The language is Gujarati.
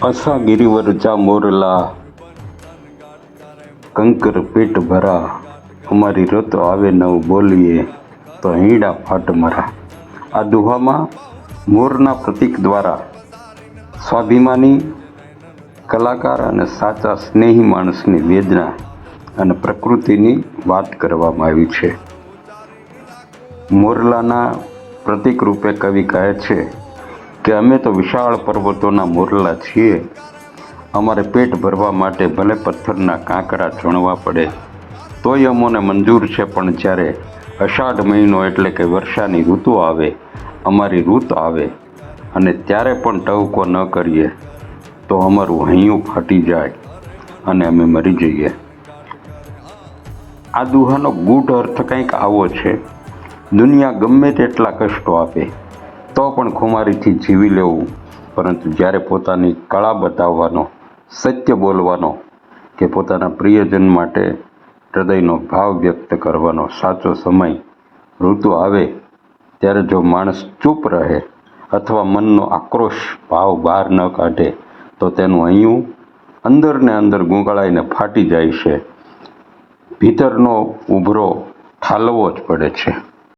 અસા ગિરિવરજા મોરલા, કંકર પેટ ભરા, અમારી રતો આવે નવ બોલીએ તો હીડા ફાટ મરા. આ દુહામાં મોરના પ્રતીક દ્વારા સ્વાભિમાની કલાકાર અને સાચા સ્નેહી માણસની વેદના અને પ્રકૃતિની વાત કરવામાં આવી છે. મોરલાના પ્રતીક રૂપે કવિ કહે છે કે અમે તો વિશાળ પર્વતોના મોરલા છીએ. અમારે પેટ ભરવા માટે ભલે પથ્થરના કાંકરા ચણવા પડે તોય અમોને મંજૂર છે, પણ જ્યારે અષાઢ મહિનો એટલે કે વર્ષાની ઋતુ આવે, અમારી ઋત આવે અને ત્યારે પણ ટહુકો ન કરીએ તો અમારું હૈયું ફાટી જાય અને અમે મરી જઈએ. આ દુહાનો ગૂઢ અર્થ કંઈક આવો છે: દુનિયા ગમે તેટલા કષ્ટો આપે તો પણ ખુમારીથી જીવી લેવું, પરંતુ જ્યારે પોતાની કળા બતાવવાનો, સત્ય બોલવાનો કે પોતાના પ્રિયજન માટે હૃદયનો ભાવ વ્યક્ત કરવાનો સાચો સમય, ઋતુ આવે ત્યારે જો માણસ ચૂપ રહે અથવા મનનો આક્રોશ ભાવ બહાર ન કાઢે તો તેનું હૈયું અંદર ને અંદર ગૂંગળાઈને ફાટી જાય છે. ભીતરનો ઉભરો ઠાલવવો જ પડે છે.